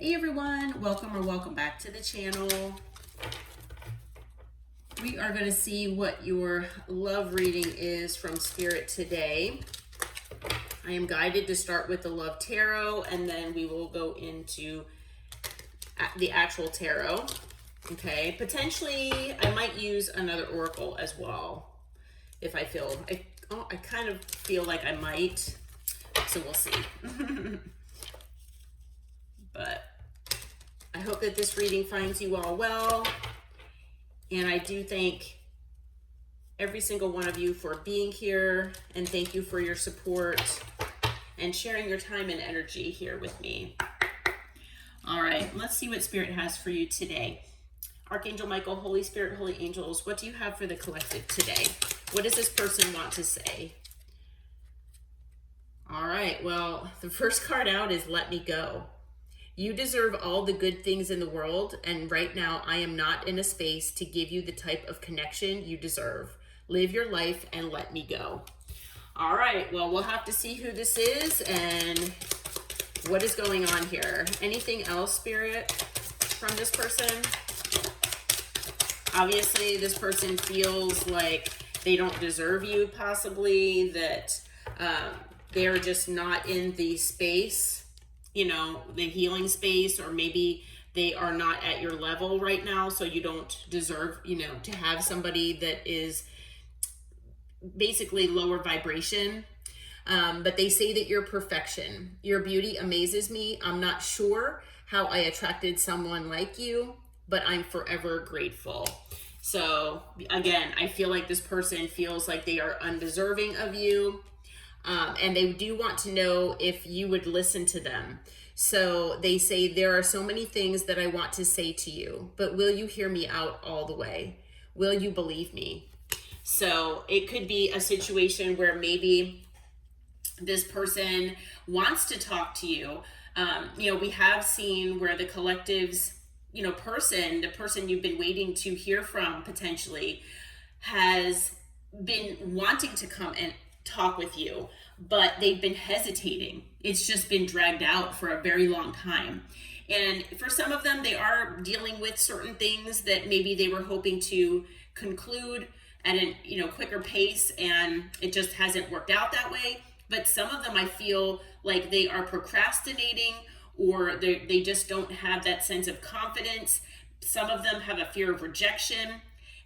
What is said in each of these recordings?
Hey everyone, welcome back to the channel. We are going to see what your love reading is from Spirit today. I am guided to start with the Love Tarot, and then we will go into the actual tarot. Okay, potentially I might use another oracle as well if I feel, I kind of feel like I might, so we'll see. But I hope that this reading finds you all well. And I do thank every single one of you for being here. And thank you for your support and sharing your time and energy here with me. All right, let's see what Spirit has for you today. Archangel Michael, Holy Spirit, Holy Angels, what do you have for the collective today? What does this person want to say? All right, well, the first card out is Let Me Go. You deserve all the good things in the world, and right now I am not in a space to give you the type of connection you deserve. Live your life and let me go. All right, well, we'll have to see who this is and what is going on here. Anything else, Spirit, from this person? Obviously, this person feels like they don't deserve you, possibly, that they're just not in the space, you know, the healing space, or maybe they are not at your level right now, so you don't deserve, you know, to have somebody that is basically lower vibration. But they say that you're perfection. Your beauty amazes me. I'm not sure how I attracted someone like you, but I'm forever grateful. So again, I feel like this person feels like they are undeserving of you. And they do want to know if you would listen to them. So they say, there are so many things that I want to say to you, but will you hear me out all the way? Will you believe me? So it could be a situation where maybe this person wants to talk to you. You know, we have seen where the collective's, you know, the person you've been waiting to hear from potentially has been wanting to come and talk with you, but they've been hesitating. It's just been dragged out for a very long time. And for some of them, they are dealing with certain things that maybe they were hoping to conclude at a, you know, quicker pace, and it just hasn't worked out that way. But some of them, I feel like they are procrastinating, or they just don't have that sense of confidence. Some of them have a fear of rejection.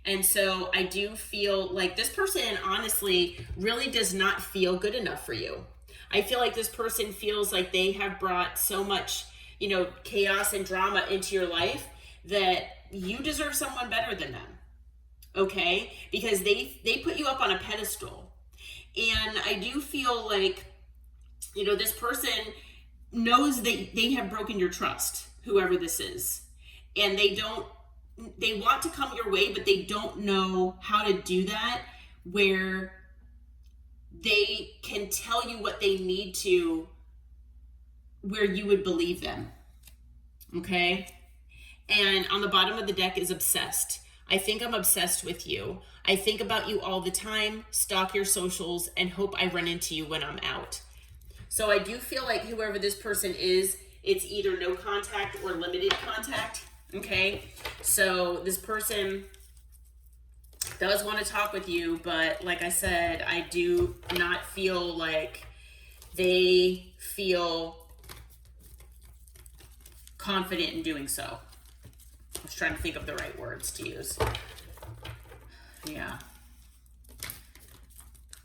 And so I do feel like this person honestly really does not feel good enough for you. I feel like this person feels like they have brought so much, you know, chaos and drama into your life that you deserve someone better than them. Okay? Because they put you up on a pedestal. And I do feel like, you know, this person knows that they have broken your trust, whoever this is. And they want to come your way, but they don't know how to do that, where they can tell you what they need to, where you would believe them. Okay? And on the bottom of the deck is obsessed. I think I'm obsessed with you. I think about you all the time, stalk your socials, and hope I run into you when I'm out. So I do feel like whoever this person is, it's either no contact or limited contact. Okay, so this person does want to talk with you, but like I said, I do not feel like they feel confident in doing so. I was trying to think of the right words to use. Yeah.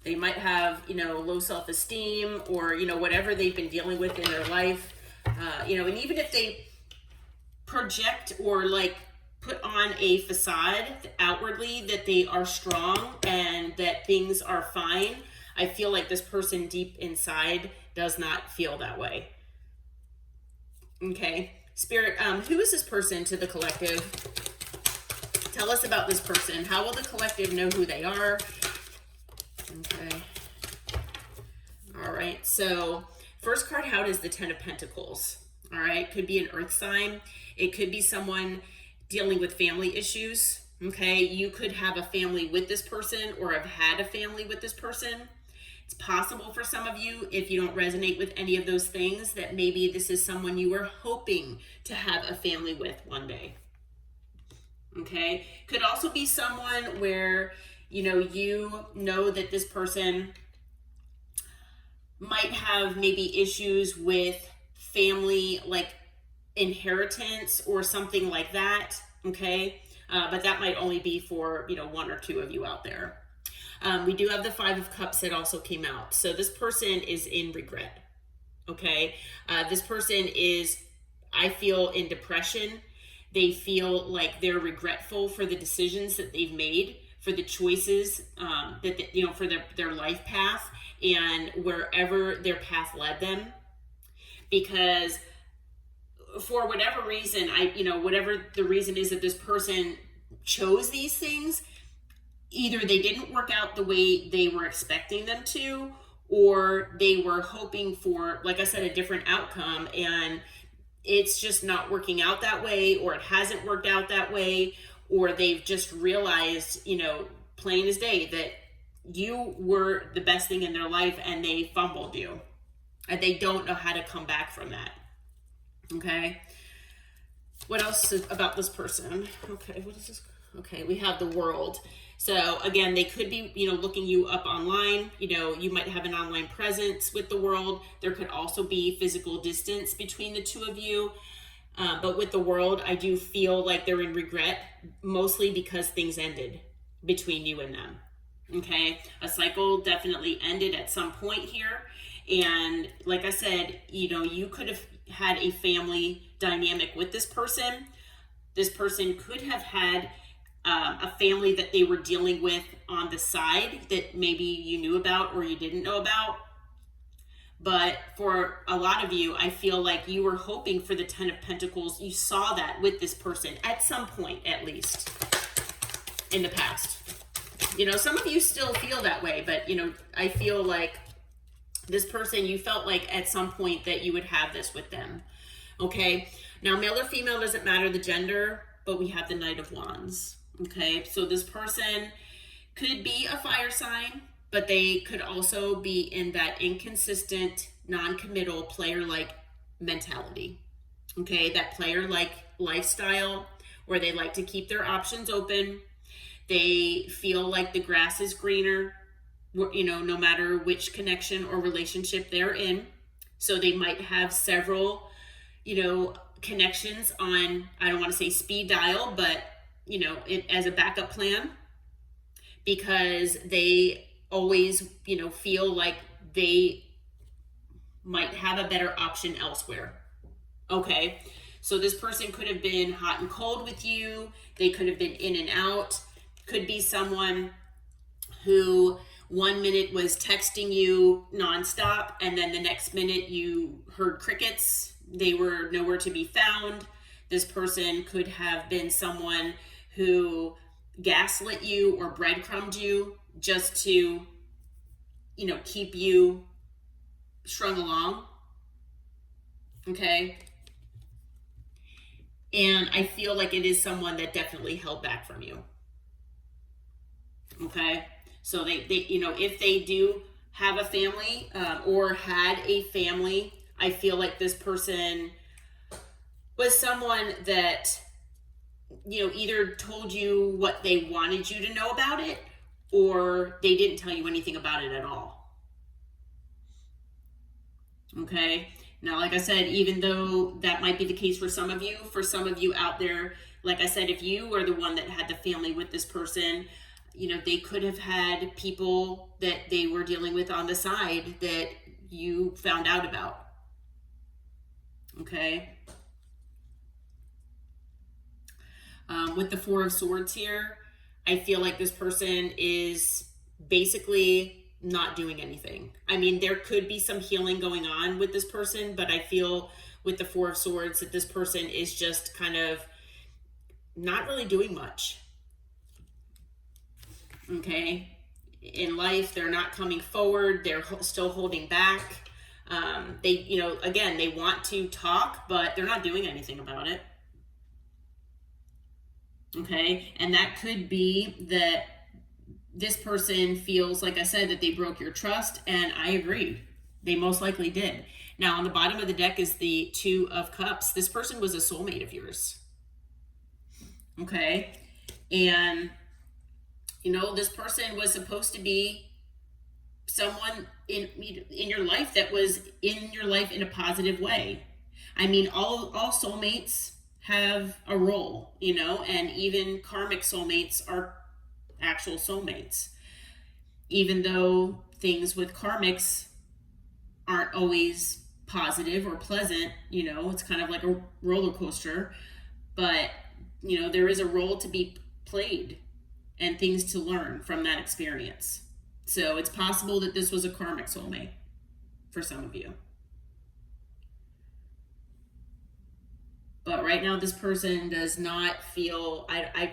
They might have, you know, low self-esteem, or, you know, whatever they've been dealing with in their life. You know, and even if they project or like put on a facade outwardly that they are strong and that things are fine, I feel like this person deep inside does not feel that way. Okay, Spirit, who is this person to the collective? Tell us about this person. How will the collective know who they are? Okay. All right, so first card out is the Ten of Pentacles. All right, could be an earth sign. It could be someone dealing with family issues. Okay, you could have a family with this person or have had a family with this person. It's possible for some of you, if you don't resonate with any of those things, that maybe this is someone you were hoping to have a family with one day. Okay? Could also be someone where, you know that this person might have maybe issues with family, like inheritance or something like that. Okay? But that might only be for, one or two of you out there. We do have the Five of Cups that also came out. So this person is in regret. Okay? This person is, I feel, in depression. They feel like they're regretful for the decisions that they've made, for the choices for their life path and wherever their path led them. Because for whatever reason, whatever the reason is that this person chose these things, either they didn't work out the way they were expecting them to, or they were hoping for, like I said, a different outcome, and it's just not working out that way, or it hasn't worked out that way, or they've just realized, plain as day, that you were the best thing in their life and they fumbled you, and they don't know how to come back from that. Okay. What else is about this person? Okay. What is this? Okay. We have the World. So again, they could be, looking you up online. You might have an online presence with the World. There could also be physical distance between the two of you. But with the World, I do feel like they're in regret, mostly because things ended between you and them. Okay. A cycle definitely ended at some point here. And like I said, you could have had a family dynamic with this person. This person could have had a family that they were dealing with on the side that maybe you knew about or you didn't know about. But for a lot of you, I feel like you were hoping for the Ten of Pentacles. You saw that with this person at some point, at least in the past. Some of you still feel that way, but I feel like this person, you felt like at some point that you would have this with them. Okay. Now, male or female doesn't matter the gender, but we have the Knight of Wands. Okay. So this person could be a fire sign, but they could also be in that inconsistent, non-committal, player-like mentality. Okay. That player-like lifestyle where they like to keep their options open. They feel like the grass is greener, no matter which connection or relationship they're in. So they might have several, connections on, I don't want to say speed dial, but, as a backup plan, because they always, feel like they might have a better option elsewhere. Okay. So this person could have been hot and cold with you. They could have been in and out. Could be someone who 1 minute was texting you nonstop, and then the next minute you heard crickets. They were nowhere to be found. This person could have been someone who gaslit you or breadcrumbed you just to, keep you strung along. Okay. And I feel like it is someone that definitely held back from you. Okay. So they if they do have a family or had a family, I feel like this person was someone that, either told you what they wanted you to know about it, or they didn't tell you anything about it at all. Okay. Now, like I said, even though that might be the case for some of you out there, like I said, if you are the one that had the family with this person, they could have had people that they were dealing with on the side that you found out about. Okay. With the Four of Swords here, I feel like this person is basically not doing anything. I mean, there could be some healing going on with this person, but I feel with the Four of Swords that this person is just kind of not really doing much. Okay. In life, they're not coming forward. They're still holding back. They, again, they want to talk, but they're not doing anything about it. Okay. And that could be that this person feels, like I said, that they broke your trust, and I agree. They most likely did. Now, on the bottom of the deck is the Two of Cups. This person was a soulmate of yours. Okay? And, you know, this person was supposed to be someone in your life that was in your life in a positive way. I mean, all soulmates have a role, you know, and even karmic soulmates are actual soulmates. Even though things with karmics aren't always positive or pleasant, you know, it's kind of like a roller coaster, but, you know, there is a role to be played and things to learn from that experience. So it's possible that this was a karmic soulmate for some of you. But right now, this person does not feel, I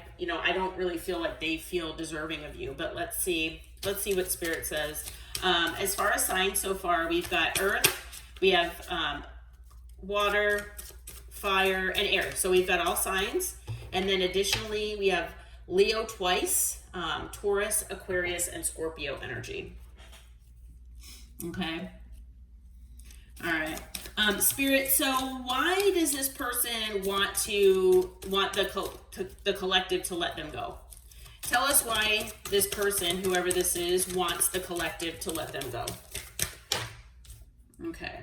don't really feel like they feel deserving of you. But let's see what Spirit says. As far as signs so far, we've got Earth, we have water, fire, and air. So we've got all signs. And then additionally, we have Leo twice, Taurus, Aquarius, and Scorpio energy. Okay. All right. Spirit, so why does this person want the collective to let them go? Tell us why this person, whoever this is, wants the collective to let them go. Okay.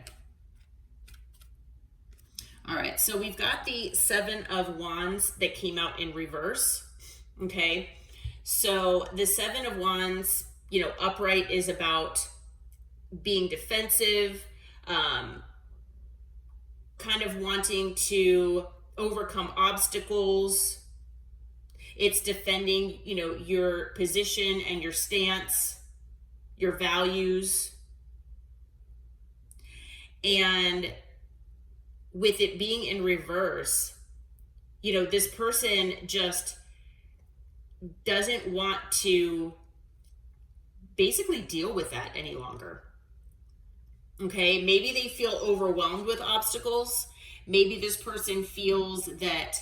All right, so we've got the Seven of Wands that came out in reverse. Okay, so the Seven of Wands, you know, upright is about being defensive, kind of wanting to overcome obstacles. It's defending, you know, your position and your stance, your values. And with it being in reverse, you know, this person just doesn't want to basically deal with that any longer. Okay, maybe they feel overwhelmed with obstacles. Maybe this person feels that,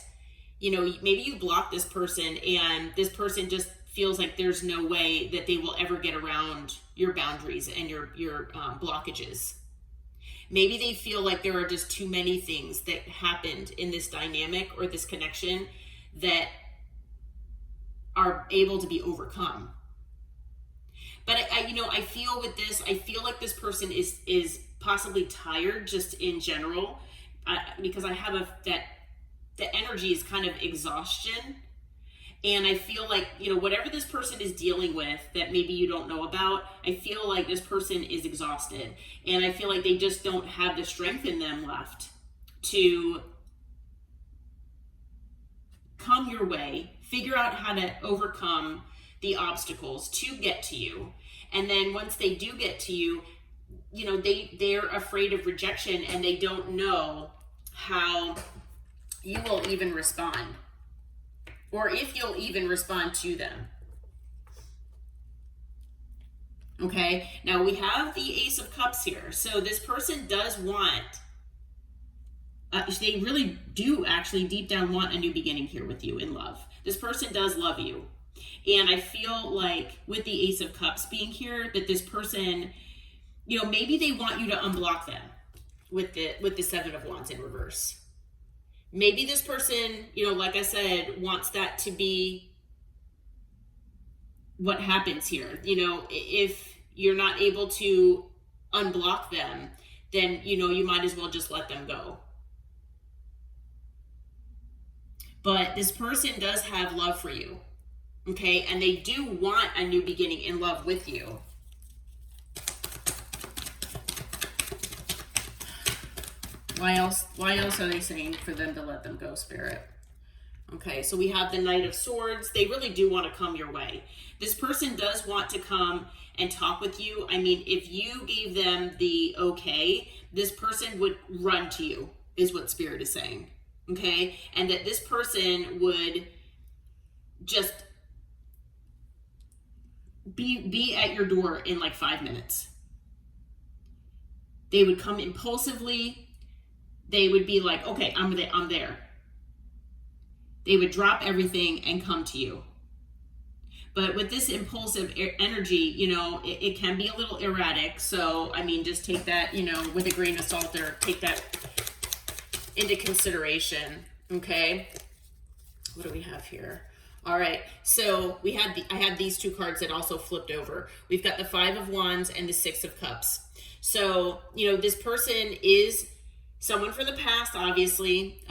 you know, maybe you block this person and this person just feels like there's no way that they will ever get around your boundaries and your blockages. Maybe they feel like there are just too many things that happened in this dynamic or this connection that are able to be overcome. But I feel with this, I feel like this person is possibly tired just in general, because I have that the energy is kind of exhaustion. And I feel like, you know, whatever this person is dealing with that maybe you don't know about, I feel like this person is exhausted. And I feel like they just don't have the strength in them left to come your way, figure out how to overcome the obstacles to get to you. And then once they do get to you, you know, they're afraid of rejection and they don't know how you will even respond, or if you'll even respond to them. Okay, now we have the Ace of Cups here. So this person does want, they really do actually deep down want a new beginning here with you in love. This person does love you. And I feel like with the Ace of Cups being here, that this person, you know, maybe they want you to unblock them with the Seven of Wands in reverse. Maybe this person, you know, like I said, wants that to be what happens here. You know, if you're not able to unblock them, then, you know, you might as well just let them go. But this person does have love for you, okay? And they do want a new beginning in love with you. Why else are they saying for them to let them go, Spirit? Okay, so we have the Knight of Swords. They really do want to come your way. This person does want to come and talk with you. I mean, if you gave them the okay, this person would run to you, is what Spirit is saying. Okay? And that this person would just be at your door in like 5 minutes. They would come impulsively. They would be like, okay, I'm there. They would drop everything and come to you. But with this impulsive energy, you know, it can be a little erratic. So, I mean, just take that, you know, with a grain of salt, or take that into consideration. Okay. What do we have here? All right, so I had these two cards that also flipped over. We've got the Five of Wands and the Six of Cups. So, you know, this person is someone from the past, obviously.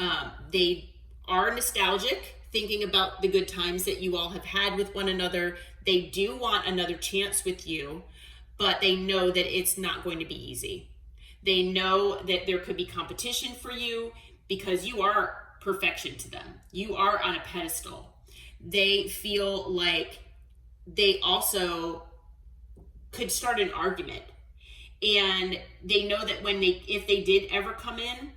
They are nostalgic, thinking about the good times that you all have had with one another. They do want another chance with you, but they know that it's not going to be easy. They know that there could be competition for you because you are perfection to them. You are on a pedestal. They feel like they also could start an argument. And they know that if they did ever come in,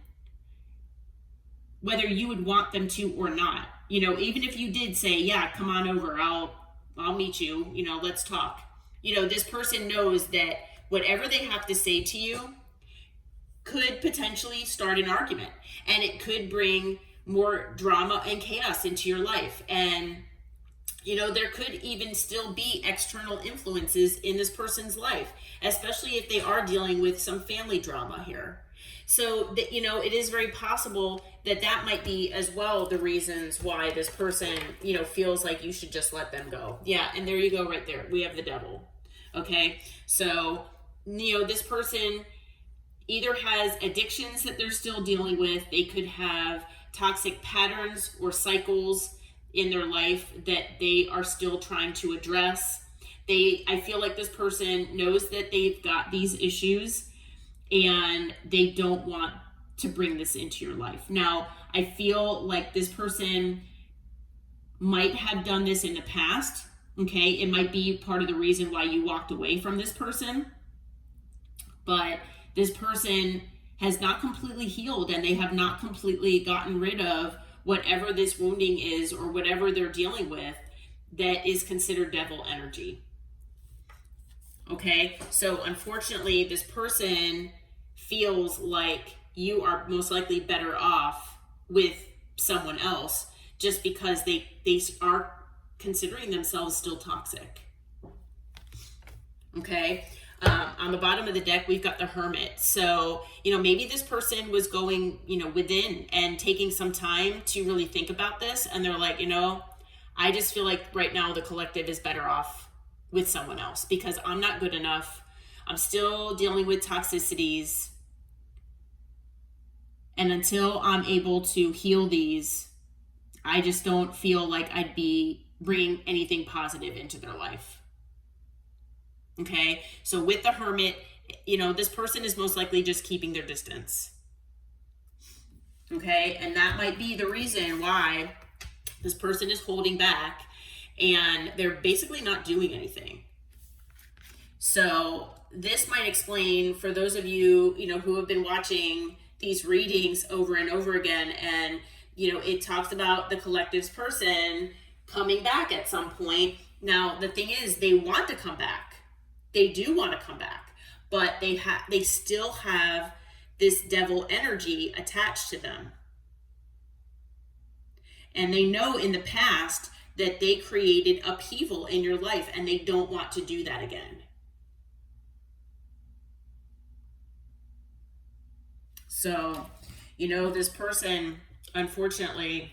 whether you would want them to or not, you know, even if you did say, yeah, come on over, I'll meet you, you know, let's talk. You know, this person knows that whatever they have to say to you could potentially start an argument, and it could bring more drama and chaos into your life. And, you know, there could even still be external influences in this person's life, especially if they are dealing with some family drama here. So that, you know, it is very possible that that might be as well the reasons why this person, you know, feels like you should just let them go. Yeah, and there you go right there. We have the Devil. Okay, so, you know, this person either has addictions that they're still dealing with. They could have toxic patterns or cycles in their life that they are still trying to address. I feel like this person knows that they've got these issues and they don't want to bring this into your life. Now, I feel like this person might have done this in the past. Okay, it might be part of the reason why you walked away from this person, but this person has not completely healed, and they have not completely gotten rid of whatever this wounding is or whatever they're dealing with that is considered devil energy. Okay, so unfortunately, this person feels like you are most likely better off with someone else just because they are considering themselves still toxic. Okay. On the bottom of the deck, we've got the Hermit. So, you know, maybe this person was going, you know, within and taking some time to really think about this. And they're like, you know, I just feel like right now the collective is better off with someone else because I'm not good enough. I'm still dealing with toxicities. And until I'm able to heal these, I just don't feel like I'd be bringing anything positive into their life. Okay, so with the Hermit, you know, this person is most likely just keeping their distance. Okay, and that might be the reason why this person is holding back and they're basically not doing anything. So this might explain for those of you, you know, who have been watching these readings over and over again, and, you know, it talks about the collective's person coming back at some point. Now, the thing is, they want to come back. They do want to come back, but they still have this devil energy attached to them. And they know in the past that they created upheaval in your life and they don't want to do that again. So, you know, this person, unfortunately,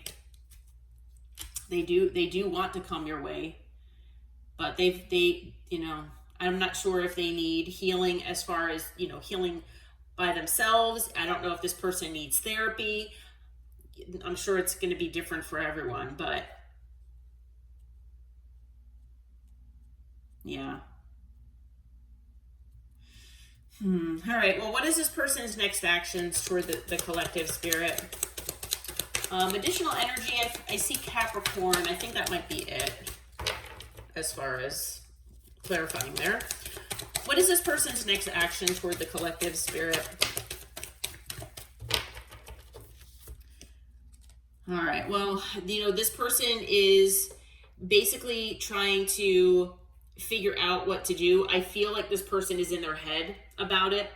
they do want to come your way, but they you know, I'm not sure if they need healing as far as, you know, healing by themselves. I don't know if this person needs therapy. I'm sure it's going to be different for everyone, but yeah. All right. Well, what is this person's next actions toward the collective spirit? Additional energy. I see Capricorn. I think that might be it as far as clarifying there. What is this person's next action toward the collective spirit? All right. Well, you know, this person is basically trying to figure out what to do. I feel like this person is in their head about it.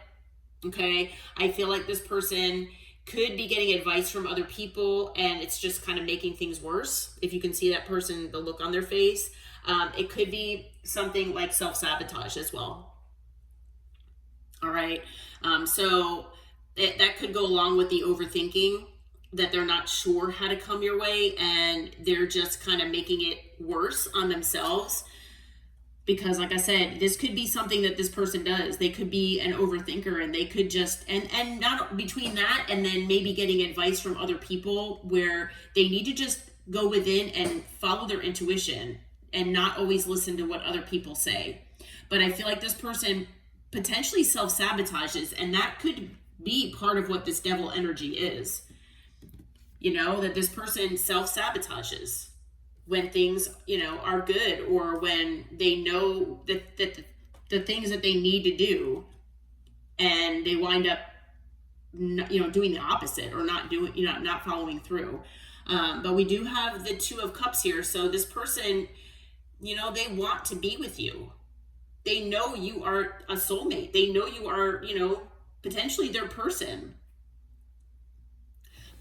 Okay. I feel like this person could be getting advice from other people and it's just kind of making things worse. If you can see that person, the look on their face. It could be something like self-sabotage as well. All right. So that could go along with the overthinking, that they're not sure how to come your way and they're just kind of making it worse on themselves. Because like I said, this could be something that this person does. They could be an overthinker, and they could just, and not between that and then maybe getting advice from other people where they need to just go within and follow their intuition and not always listen to what other people say. But I feel like this person potentially self-sabotages, and that could be part of what this devil energy is. You know, that this person self-sabotages when things, you know, are good, or when they know that the things that they need to do, and they wind up, you know, doing the opposite, or not doing, you know, not following through. But we do have the Two of Cups here. So this person, you know, they want to be with you. They know you are a soulmate. They know you are, you know, potentially their person.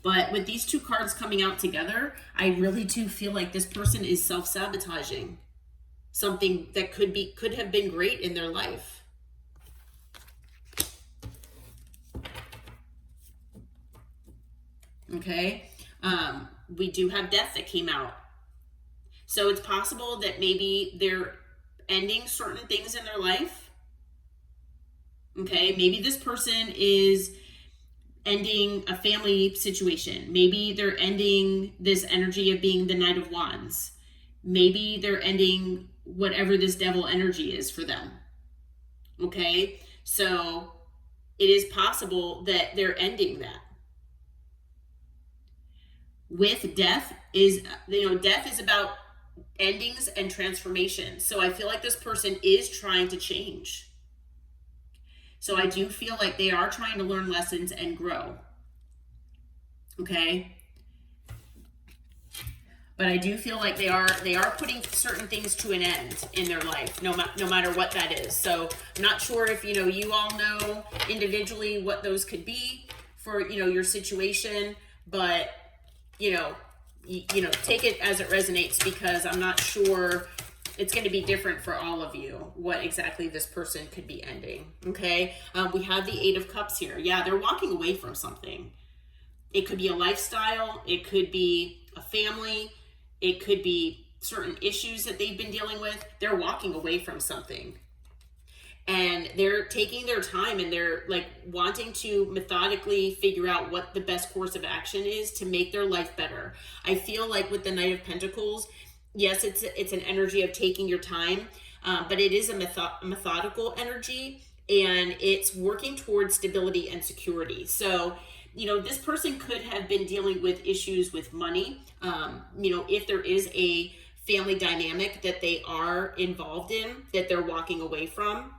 But with these two cards coming out together, I really do feel like this person is self-sabotaging something that could have been great in their life. Okay. We do have Death that came out. So it's possible that maybe they're ending certain things in their life. Okay. Maybe this person is ending a family situation. Maybe they're ending this energy of being the Knight of Wands. Maybe they're ending whatever this devil energy is for them. Okay? So it is possible that they're ending that. With Death is, you know, Death is about endings and transformation. So I feel like this person is trying to change. So I do feel like they are trying to learn lessons and grow. Okay? But I do feel like they are putting certain things to an end in their life, no matter what that is. So I'm not sure if, you know, you all know individually what those could be for, you know, your situation, but, you know, take it as it resonates, because I'm not sure it's going to be different for all of you, what exactly this person could be ending. Okay. We have the Eight of Cups here. Yeah. They're walking away from something. It could be a lifestyle. It could be a family. It could be certain issues that they've been dealing with. They're walking away from something, and they're taking their time, and they're like wanting to methodically figure out what the best course of action is to make their life better. I feel like with the Knight of Pentacles, yes, it's an energy of taking your time, but it is a methodical energy, and it's working towards stability and security. So, you know, this person could have been dealing with issues with money. You know, if there is a family dynamic that they are involved in, that they're walking away from,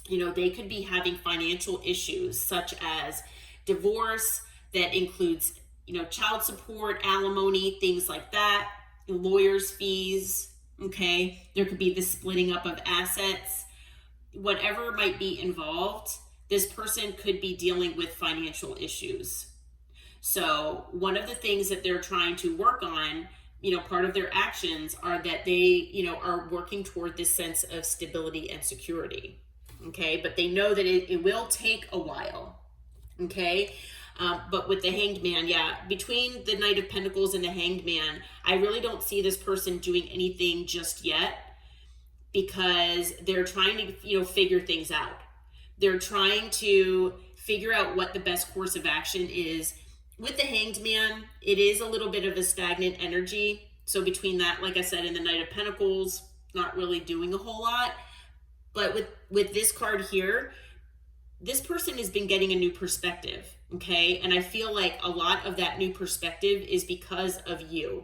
you know, they could be having financial issues such as divorce that includes, you know, child support, alimony, things like that, lawyers' fees. Okay. There could be the splitting up of assets, whatever might be involved. This person could be dealing with financial issues. So one of the things that they're trying to work on, you know, part of their actions are that they, you know, are working toward this sense of stability and security. Okay. But they know that it will take a while. Okay. But with the Hanged Man, yeah, between the Knight of Pentacles and the Hanged Man, I really don't see this person doing anything just yet, because they're trying to, you know, figure things out. They're trying to figure out what the best course of action is. With the Hanged Man, it is a little bit of a stagnant energy. So between that, like I said, and the Knight of Pentacles, not really doing a whole lot. But with this card here, this person has been getting a new perspective, okay? And I feel like a lot of that new perspective is because of you.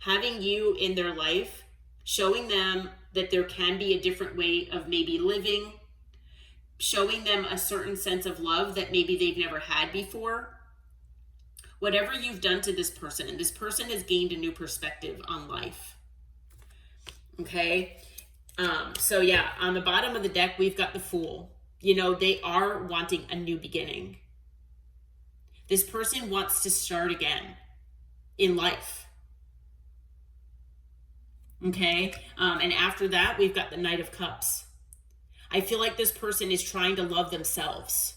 Having you in their life, showing them that there can be a different way of maybe living, showing them a certain sense of love that maybe they've never had before. Whatever you've done to this person has gained a new perspective on life. Okay? So yeah, on the bottom of the deck, we've got the Fool. You know, they are wanting a new beginning. This person wants to start again in life. Okay. And after that, we've got the Knight of Cups. I feel like this person is trying to love themselves.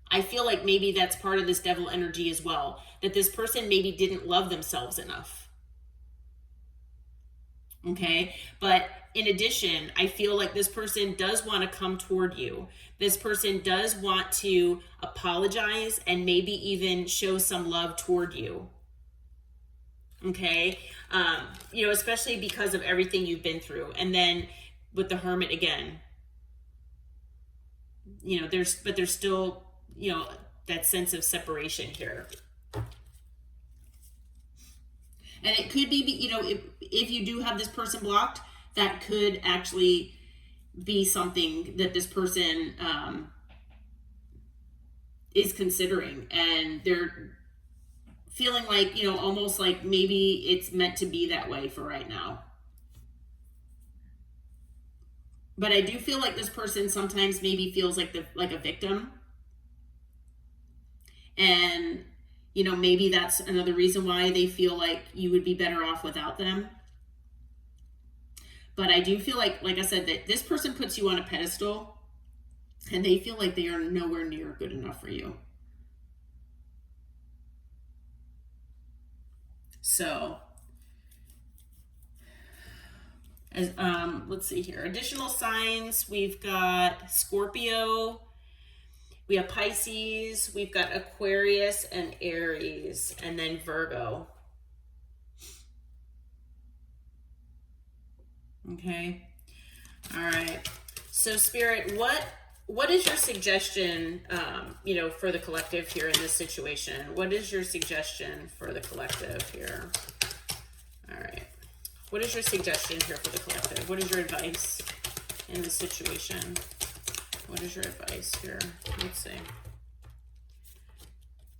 I feel like maybe that's part of this devil energy as well, that this person maybe didn't love themselves enough. Okay. But in addition, I feel like this person does want to come toward you. This person does want to apologize and maybe even show some love toward you. Okay. You know, especially because of everything you've been through. And then with the Hermit again, you know, there's still, you know, that sense of separation here. And it could be, you know, if you do have this person blocked, that could actually be something that this person is considering. And they're feeling like, you know, almost like maybe it's meant to be that way for right now. But I do feel like this person sometimes maybe feels like a victim. And, you know, maybe that's another reason why they feel like you would be better off without them. But I do feel like I said, that this person puts you on a pedestal and they feel like they are nowhere near good enough for you. So, let's see here. Additional signs, we've got Scorpio, we have Pisces, we've got Aquarius and Aries, and then Virgo. Okay. All right. So Spirit, what is your suggestion, you know, for the collective here in this situation? What is your suggestion for the collective here? All right. What is your suggestion here for the collective? What is your advice in this situation? What is your advice here? Let's see.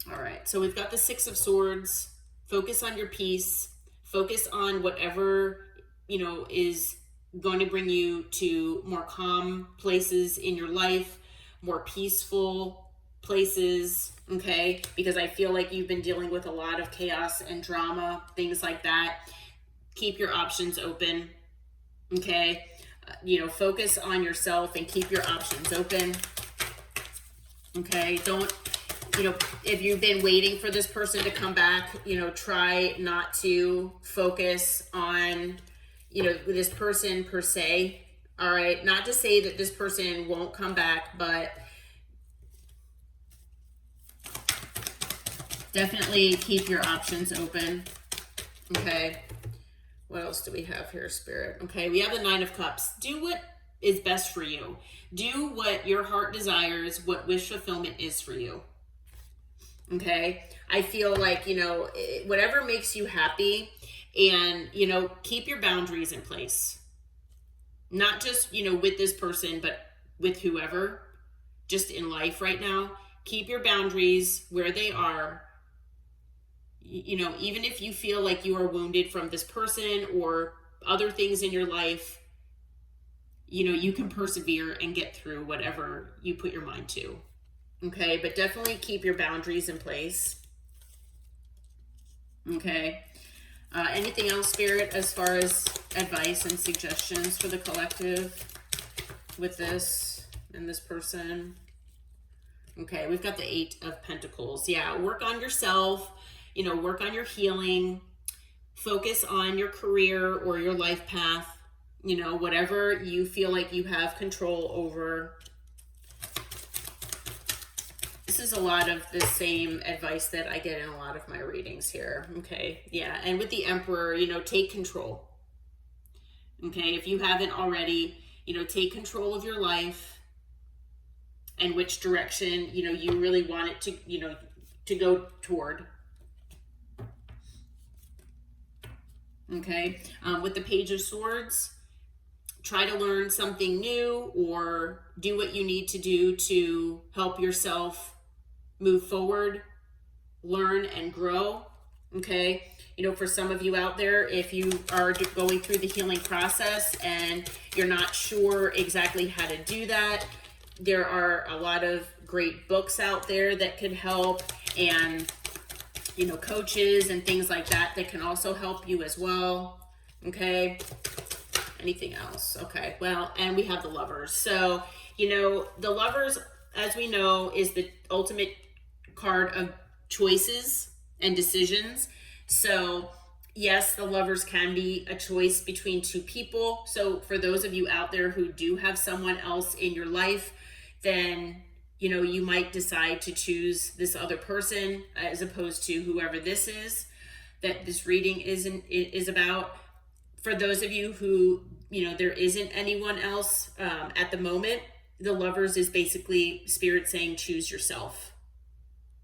All right. So we've got the Six of Swords. Focus on your peace. Focus on whatever, you know, is going to bring you to more calm places in your life, more peaceful places, okay? Because I feel like you've been dealing with a lot of chaos and drama, things like that. Keep your options open, okay? You know, focus on yourself and keep your options open, okay? Don't, you know, if you've been waiting for this person to come back, you know, try not to focus on, you know, this person per se, all right? Not to say that this person won't come back, but definitely keep your options open, okay? What else do we have here, Spirit? Okay, we have the Nine of Cups. Do what is best for you. Do what your heart desires, what wish fulfillment is for you. Okay? I feel like, you know, whatever makes you happy, and, you know, keep your boundaries in place. Not just, you know, with this person, but with whoever, just in life right now. Keep your boundaries where they are. You know, even if you feel like you are wounded from this person or other things in your life, you know, you can persevere and get through whatever you put your mind to. Okay, but definitely keep your boundaries in place. Okay. Anything else, Spirit, as far as advice and suggestions for the collective with this and this person? Okay, we've got the Eight of Pentacles. Yeah, work on yourself. You know, work on your healing, focus on your career or your life path, you know, whatever you feel like you have control over. This is a lot of the same advice that I get in a lot of my readings here. Okay, yeah, and with the Emperor, you know, take control. Okay, if you haven't already, you know, take control of your life and which direction, you know, you really want it to, you know, to go toward. Okay, with the Page of Swords, try to learn something new or do what you need to do to help yourself move forward, learn and grow. Okay, you know, for some of you out there, if you are going through the healing process and you're not sure exactly how to do that, there are a lot of great books out there that could help, and you know, coaches and things like that that can also help you as well. Okay. Anything else? Okay. Well, and we have the Lovers. So, you know, the Lovers, as we know, is the ultimate card of choices and decisions. So, yes, the Lovers can be a choice between two people. So, for those of you out there who do have someone else in your life, then, you know, you might decide to choose this other person as opposed to whoever this is that this reading is about. For those of you who, you know, there isn't anyone else at the moment, the Lovers is basically Spirit saying choose yourself.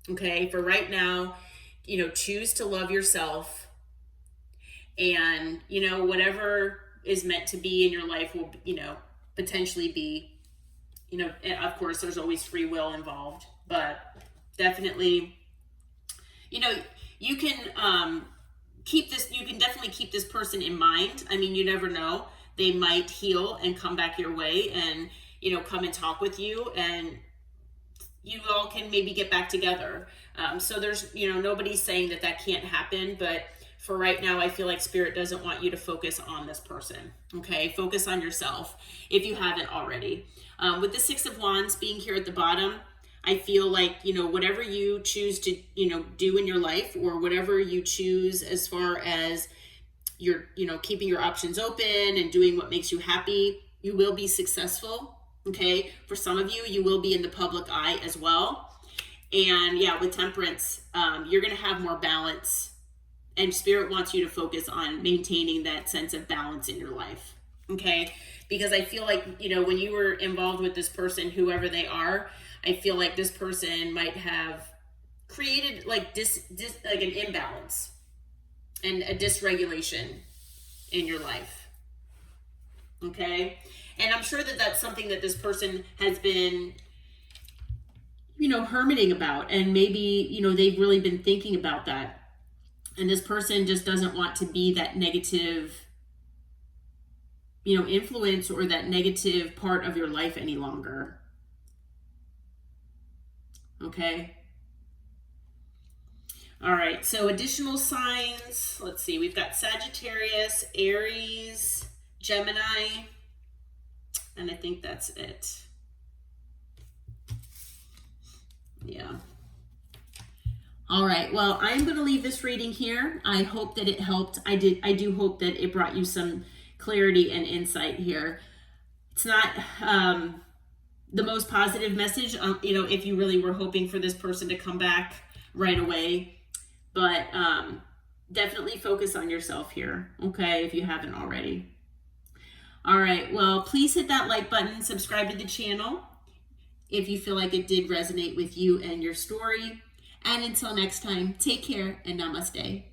Okay, for right now, you know, choose to love yourself, and, you know, whatever is meant to be in your life will, you know, potentially be, you know, of course, there's always free will involved, but definitely, you know, you can you can definitely keep this person in mind. I mean, you never know. They might heal and come back your way and, you know, come and talk with you, and you all can maybe get back together. So there's, you know, nobody's saying that that can't happen, but for right now, I feel like Spirit doesn't want you to focus on this person. Okay, focus on yourself if you haven't already. With the Six of Wands being here at the bottom, I feel like, you know, whatever you choose to, you know, do in your life, or whatever you choose as far as you're, you know, keeping your options open and doing what makes you happy, you will be successful. Okay, for some of you, you will be in the public eye as well. And yeah, with Temperance, you're going to have more balance, and Spirit wants you to focus on maintaining that sense of balance in your life. Okay, because I feel like, you know, when you were involved with this person, whoever they are, I feel like this person might have created like like an imbalance and a dysregulation in your life. Okay, and I'm sure that that's something that this person has been, you know, hermiting about, and maybe, you know, they've really been thinking about that, and this person just doesn't want to be that negative, you know, influence or that negative part of your life any longer. Okay. All right, so additional signs. Let's see, we've got Sagittarius, Aries, Gemini, and I think that's it. Yeah. All right, well, I'm going to leave this reading here. I hope that it helped. I do hope that it brought you some clarity and insight here. It's not the most positive message, you know, if you really were hoping for this person to come back right away. But definitely focus on yourself here, okay, if you haven't already. All right, well, please hit that like button, subscribe to the channel if you feel like it did resonate with you and your story. And until next time, take care and namaste.